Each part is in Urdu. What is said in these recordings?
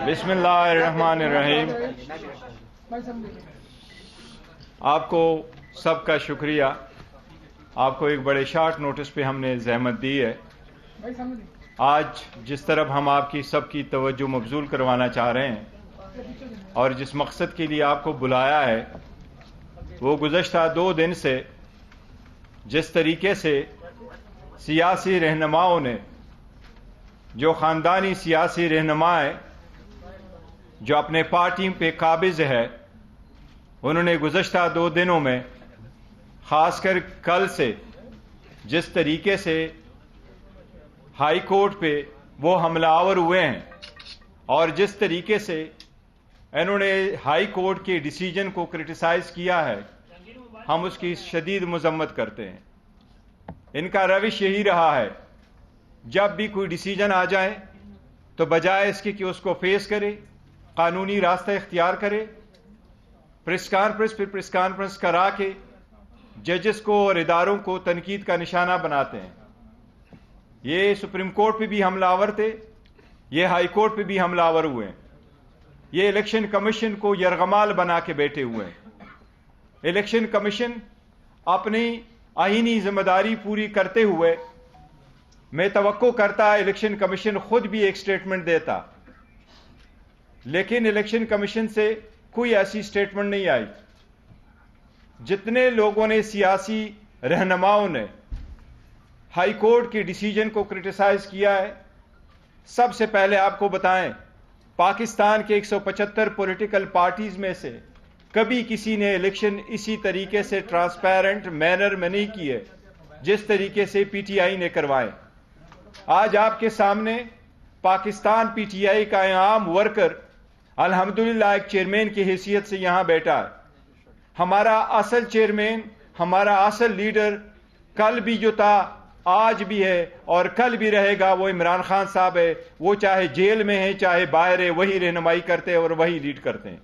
بسم اللہ الرحمن الرحیم۔ آپ کو سب کا شکریہ۔ آپ کو ایک بڑے شارٹ نوٹس پہ ہم نے زحمت دی ہے۔ آج جس طرح ہم آپ کی سب کی توجہ مبذول کروانا چاہ رہے ہیں اور جس مقصد کے لیے آپ کو بلایا ہے، وہ گزشتہ 2 دن سے جس طریقے سے سیاسی رہنماؤں نے، جو خاندانی سیاسی رہنما ہیں، جو اپنے پارٹی پہ قابض ہے، انہوں نے گزشتہ 2 دنوں میں خاص کر کل سے جس طریقے سے ہائی کورٹ پہ وہ حملہ آور ہوئے ہیں اور جس طریقے سے انہوں نے ہائی کورٹ کے ڈیسیجن کو کرٹیسائز کیا ہے، ہم اس کی شدید مذمت کرتے ہیں۔ ان کا روش یہی رہا ہے، جب بھی کوئی ڈیسیجن آ جائے تو بجائے اس کے کہ اس کو فیس کرے، قانونی راستہ اختیار کرے، پریس کانفرنس کرا کے ججز کو اور اداروں کو تنقید کا نشانہ بناتے ہیں۔ یہ سپریم کورٹ پہ بھی حملہ آور تھے، یہ ہائی کورٹ پہ بھی حملہ آور ہوئے ہیں، یہ الیکشن کمیشن کو یرغمال بنا کے بیٹھے ہوئے ہیں۔ الیکشن کمیشن اپنی آئینی ذمہ داری پوری کرتے ہوئے، میں توقع کرتا الیکشن کمیشن خود بھی ایک سٹیٹمنٹ دیتا، لیکن الیکشن کمیشن سے کوئی ایسی سٹیٹمنٹ نہیں آئی۔ جتنے لوگوں نے، سیاسی رہنماؤں نے ہائی کورٹ کے ڈیسیجن کو کرٹیسائز کیا ہے، سب سے پہلے آپ کو بتائیں، پاکستان کے 175 پولیٹیکل پارٹیز میں سے کبھی کسی نے الیکشن اسی طریقے سے ٹرانسپیرنٹ مینر میں نہیں کیے جس طریقے سے پی ٹی آئی نے کروائے۔ آج آپ کے سامنے پاکستان پی ٹی آئی کا عام ورکر الحمدللہ ایک چیئرمین کی حیثیت سے یہاں بیٹھا ہے۔ ہمارا اصل چیئرمین، ہمارا اصل لیڈر کل بھی جو تھا، آج بھی ہے اور کل بھی رہے گا، وہ عمران خان صاحب ہے۔ وہ چاہے جیل میں ہیں چاہے باہر ہے، وہی رہنمائی کرتے ہیں اور وہی لیڈ کرتے ہیں۔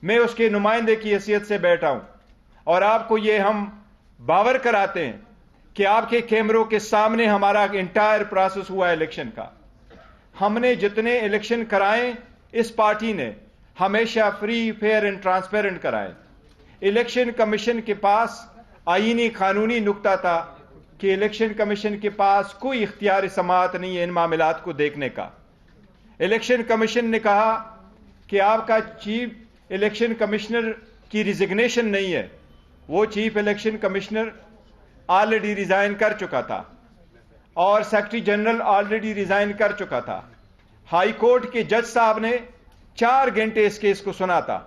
میں اس کے نمائندے کی حیثیت سے بیٹھا ہوں اور آپ کو یہ ہم باور کراتے ہیں کہ آپ کے کیمروں کے سامنے ہمارا انٹائر پروسیس ہوا ہے الیکشن کا۔ ہم نے جتنے الیکشن کرائے، اس پارٹی نے ہمیشہ فری، فیئر اینڈ ٹرانسپیرنٹ کرائے۔ الیکشن کمیشن کے پاس آئینی قانونی نکتہ تھا کہ الیکشن کمیشن کے پاس کوئی اختیار سماعت نہیں ہے ان معاملات کو دیکھنے کا۔ الیکشن کمیشن نے کہا کہ آپ کا چیف الیکشن کمشنر کی ریزگنیشن نہیں ہے۔ وہ chief election commissioner already resign کر چکا تھا اور سیکرٹری جنرل آلریڈی ریزائن کر چکا تھا۔ ہائی کورٹ کے جج صاحب نے 4 گھنٹے اس کیس کو سنا تھا۔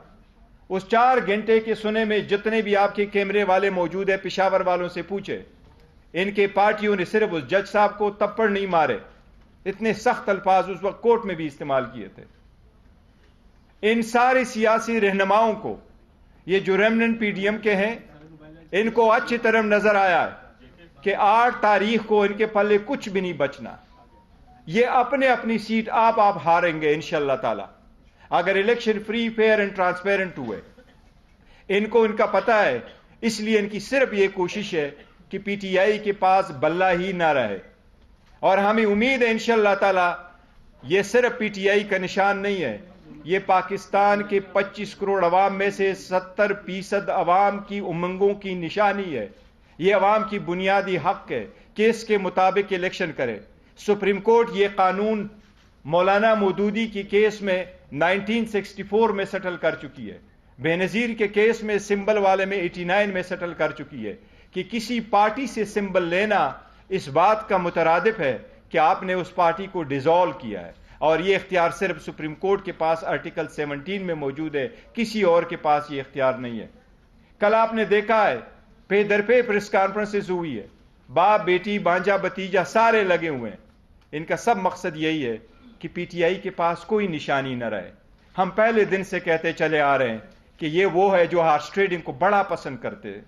اس 4 گھنٹے کے سنے میں جتنے بھی آپ کے کیمرے والے موجود ہیں، پشاور والوں سے پوچھے، ان کے پارٹیوں نے صرف اس جج صاحب کو تپڑ نہیں مارے، اتنے سخت الفاظ اس وقت کورٹ میں بھی استعمال کیے تھے۔ ان سارے سیاسی رہنماؤں کو، یہ جو ریمننٹ پی ڈی ایم کے ہیں، ان کو اچھی طرح نظر آیا ہے کہ 8 تاریخ کو ان کے پلے کچھ بھی نہیں بچنا۔ یہ اپنی سیٹ آپ ہاریں گے انشاءاللہ تعالی اگر election free, fair and transparent ہوئے۔ ان کو ان کا پتہ ہے، اس لیے ان کی صرف یہ کوشش ہے کہ پی ٹی آئی کے پاس بلہ ہی نہ رہے، اور ہمیں امید ہے انشاءاللہ تعالی یہ صرف پی ٹی آئی کا نشان نہیں ہے، یہ پاکستان کے 25 کروڑ عوام میں سے 70% عوام کی امنگوں کی نشانی ہے۔ یہ عوام کی بنیادی حق ہے کہ اس کے مطابق الیکشن کرے۔ سپریم کورٹ یہ قانون مولانا مودودی کی کیس میں 1964 میں سیٹل کر چکی ہے، بے نظیر کے کیس میں سمبل والے میں 89 میں سیٹل کر چکی ہے کہ کسی پارٹی سے سمبل لینا اس بات کا مترادف ہے کہ آپ نے اس پارٹی کو ڈیزالو کیا ہے، اور یہ اختیار صرف سپریم کورٹ کے پاس آرٹیکل 17 میں موجود ہے، کسی اور کے پاس یہ اختیار نہیں ہے۔ کل آپ نے دیکھا ہے پے در پہ پریس کانفرنسز ہوئی ہے، باپ، بیٹی، بانجا، بھتیجا سارے لگے ہوئے ہیں۔ ان کا سب مقصد یہی ہے کہ پی ٹی آئی کے پاس کوئی نشانی نہ رہے۔ ہم پہلے دن سے کہتے چلے آ رہے ہیں کہ یہ وہ ہے جو ہارس ٹریڈنگ کو بڑا پسند کرتے ہیں،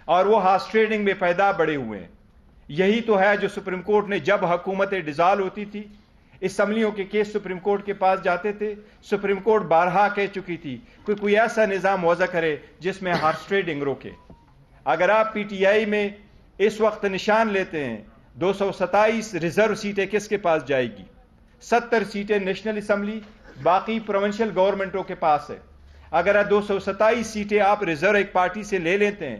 اور وہ ہارس ٹریڈنگ میں پیدا بڑے ہوئے ہیں۔ یہی تو ہے جو سپریم کورٹ نے، جب حکومتیں ڈیزالو ہوتی تھی، اسمبلیوں کے کیس سپریم کورٹ کے پاس جاتے تھے، سپریم کورٹ بارہا کہہ چکی تھی کوئی ایسا نظام وضع کرے جس میں ہارس ٹریڈنگ روکے۔ اگر آپ پی ٹی آئی میں اس وقت نشان لیتے ہیں، 227 ریزرو سیٹیں کس کے پاس جائے گی؟ 70 سیٹیں نیشنل اسمبلی، باقی پروونشل گورنمنٹوں کے پاس ہے. اگر 227 سیٹیں آپ ریزرو ایک پارٹی سے لے لیتے ہیں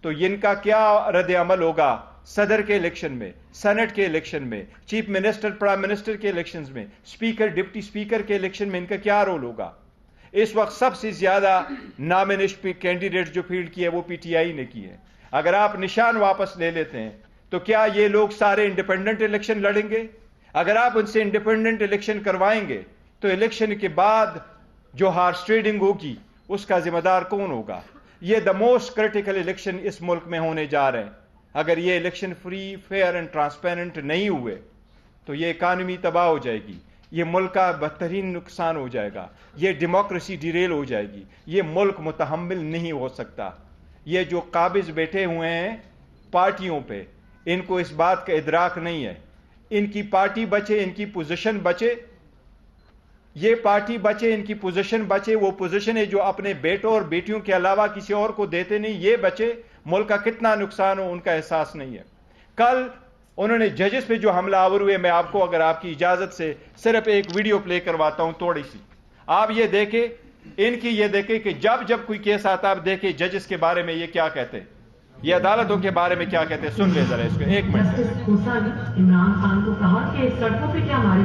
تو ان کا کیا رد عمل ہوگا صدر کے الیکشن میں, سینٹ کے الیکشن میں, چیف منسٹر پرائم منسٹر کے الیکشنز میں, اسپیکر ڈپٹی اسپیکر کے الیکشن میں ان کا کیا رول ہوگا؟ اس وقت سب سے زیادہ نامنیشن کینڈیڈیٹ جو فیلڈ کی ہے وہ پی ٹی آئی نے کی ہے. اگر آپ نشان واپس لے لیتے ہیں تو کیا یہ لوگ سارے انڈیپینڈنٹ الیکشن لڑیں گے؟ اگر آپ ان سے انڈیپینڈنٹ الیکشن کروائیں گے تو الیکشن کے بعد جو ہارس ٹریڈنگ ہوگی اس کا ذمہ دار کون ہوگا؟ یہ دا موسٹ کریٹیکل الیکشن اس ملک میں ہونے جا رہے ہیں. اگر یہ election free fair and transparent نہیں ہوئے تو یہ اکانومی تباہ ہو جائے گی, یہ ملک کا بدترین نقصان ہو جائے گا, یہ ڈیموکریسی ڈیریل ہو جائے گی, یہ ملک متحمل نہیں ہو سکتا. یہ جو قابض بیٹھے ہوئے ہیں پارٹیوں پہ, ان کو اس بات کا ادراک نہیں ہے. ان کی پارٹی بچے, ان کی پوزیشن بچے, یہ پارٹی بچے, ان کی پوزیشن بچے, وہ پوزیشن ہے جو اپنے بیٹوں اور بیٹیوں کے علاوہ کسی اور کو دیتے نہیں, یہ بچے, ملک کا کتنا نقصان ہو ان کا احساس نہیں ہے. کل انہوں نے ججز پہ جو حملہ آور ہوئے, میں آپ کو اگر آپ کی اجازت سے صرف ایک ویڈیو پلے کرواتا ہوں تھوڑی سی, آپ یہ دیکھیں, ان کی یہ دیکھیں کہ جب کوئی کیس آتا آپ دیکھیں ججز کے بارے میں یہ کیا کہتے ہیں, یہ عدالتوں کے بارے میں کیا کہتے ہیں. سن لیں ذرا اس کو, ایک منٹ. عمران خان کو کہا کہ سڑکوں پہ کیا مارے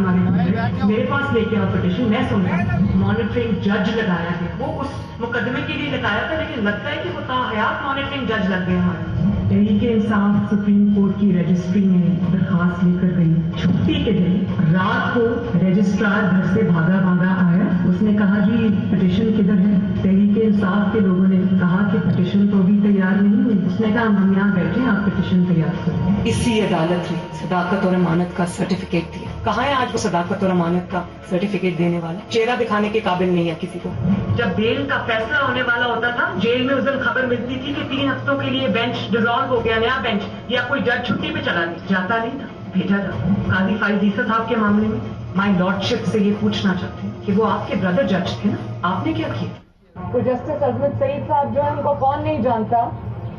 میرے پاس لے کے آؤ پٹیشن, میں سنتا. مانیٹرنگ جج لگایا گیا, وہ اس مقدمے کے لیے لگایا تھا, لیکن لگتا ہے کہ وہ تاحیات مانیٹرنگ جج لگ گئے ہمارے. تحریک انصاف سپریم کورٹ کی رجسٹری میں درخواست لے کر گئی. چھٹی کے دن رات کو رجسٹرار گھر سے بھاگا آیا, اس نے کہا جی پٹیشن کدھر ہے؟ تحریک انصاف کے لوگوں نے کہا کہ پٹیشن تو ابھی تیار نہیں ہوئی. اس نے کہا ہم یہاں بیٹھے, آپ پٹیشن تیار کریں. اسی عدالت نے صداقت اور امانت کا سرٹیفکیٹ دیا. کہاں ہے آج وہ صداقت اور امانت کا سرٹیفکیٹ دینے والا؟ چہرہ دکھانے کے قابل نہیں ہے کسی کو. جب بیل کا فیصلہ ہونے والا ہوتا تھا, جیل میں اس دن خبر ملتی تھی کہ 3 ہفتوں کے لیے بینچ ڈیزالو ہو گیا, نیا بینچ, یا کوئی جج چھٹی پہ چلا جاتا نہیں تھا, بھیجا جاتا. قاضی فائز عیسیٰ صاحب کے معاملے میں مائی لارڈ شپ سے یہ پوچھنا چاہتے ہیں کہ وہ آپ کے بردر جج تھے نا, آپ نے کیا کیا؟ تو جسٹس عظمت سعید صاحب جو ہے, ان کو کون نہیں جانتا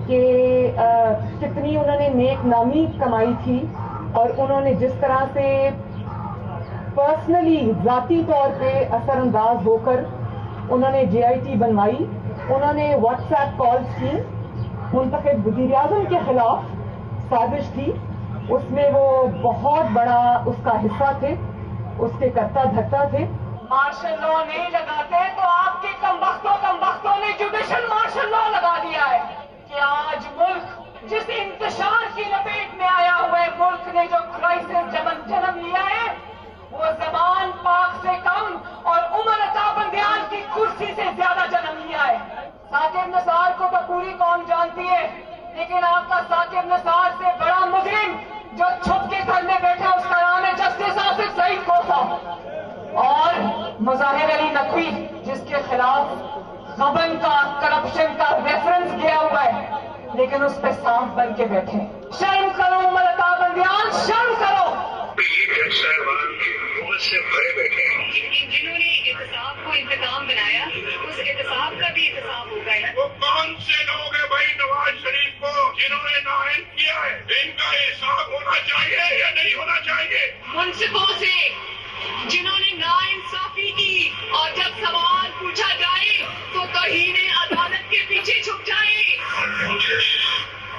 کہ کتنی انہوں نے نیک نامی کمائی تھی, اور انہوں نے جس طرح سے پرسنلی ذاتی طور پہ اثر انداز ہو کر انہوں نے جے آئی ٹی بنوائی. انہوں نے واٹس ایپ کالز کی, منتخب وزیر اعظم کے خلاف سازش تھی, اس میں وہ بہت بڑا اس کا حصہ تھے, اس کے کرتا دھرتا تھے. مارشل لا نہیں لگاتے تو آپ کے کم بختوں نے جوڈیشل مارشل لا لگا دیا ہے کہ آج ملک جس انتشار کی لپیٹ میں آیا ہوا ہے, ملک نے جو کرائسس جنم لیا ہے, وہ زمان پاک سے کم اور عمر عطا بندیال کی کرسی سے زیادہ جنم لیا ہے. ثاقب نثار کو تو پوری قوم جانتی ہے, لیکن آپ کا ثاقب نثار سے بڑا مجرم جو چھپ کے گھر میں بیٹھا, اس کا نام ہے جسٹس آصف سعید کوسا. اور مظاہر علی نقوی جس کے خلاف غبن کا, کرپشن کا ریفرنس کیا ہوا ہے, لیکن اس پہ سانپ بن کے بیٹھے. شرم کرو عمر عطا بندیال, شرم کرو. یہ جج صاحبان حکومت سے بھرے بیٹھے ہیں, جنہوں نے احتساب کو انتقام بنایا, اس احتساب کا بھی احتساب ہوگا. وہ کون سے لوگ ہیں بھائی نواز شریف کو جنہوں نے نااہل کیا ہے, ان کا حساب ہونا چاہیے یا نہیں ہونا چاہیے؟ منصفوں سے جنہوں نے ناانصافی کی, اور جب سوال پوچھا جائے تو توہین عدالت کے پیچھے چھپ جائے.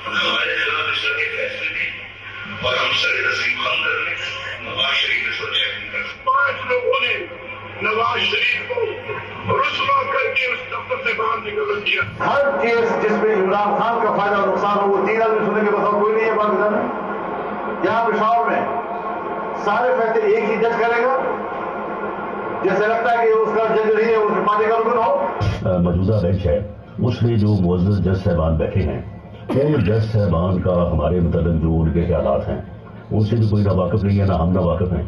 ہمارے خلاف اس طرح کے فیصلے نہیں, اور ہم سر نسیم خاندر نے نواز شریف نے سوچا 5 لوگوں نے نواز شریف کو رسوا کر کے اس دفتر سے باہر نکل دیا. ہر کیس جس میں عمران خان کا فائدہ اور نقصان ہو وہ 3 آدمی سننے کے بس کوئی نہیں ہے پاکستان میں. یہاں پشاور میں سارے فیصلے ایک ہی جج کرے گا, جیسے لگتا ہے کہ اس کا جج نہیں ہے, اس کے پارٹی کا رکن ہو. موجودہ بینچ ہے, اس میں جو معزز جج صاحبان بیٹھے ہیں, ان جج صاحبان کا ہمارے متعلق جو ان کے خیالات ہیں ان سے بھی کوئی نہ واقف نہیں ہے, نہ ہم نہ واقف ہیں.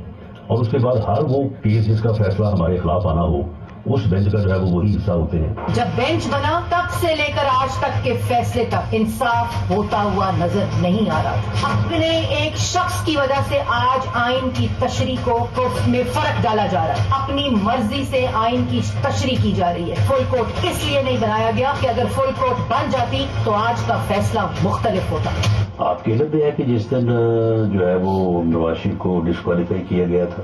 اور اس کے بعد ہر وہ کیس جس کا فیصلہ ہمارے خلاف آنا ہو, اس بینچ کا جو ہے وہ وہی حصہ ہوتے ہیں. جب بینچ بنا تب سے لے کر آج تک کے فیصلے تک انصاف ہوتا ہوا نظر نہیں آ رہا تھا. اپنے ایک شخص کی وجہ سے آج آئین کی تشریح کو میں فرق ڈالا جا رہا ہے. اپنی مرضی سے آئین کی تشریح کی جا رہی ہے. فل کورٹ اس لیے نہیں بنایا گیا کہ اگر فل کورٹ بن جاتی تو آج کا فیصلہ مختلف ہوتا. آپ کی علم ہے کہ جس دن جو ہے وہ نواز شریف کو ڈسکوالیفائی کیا گیا تھا,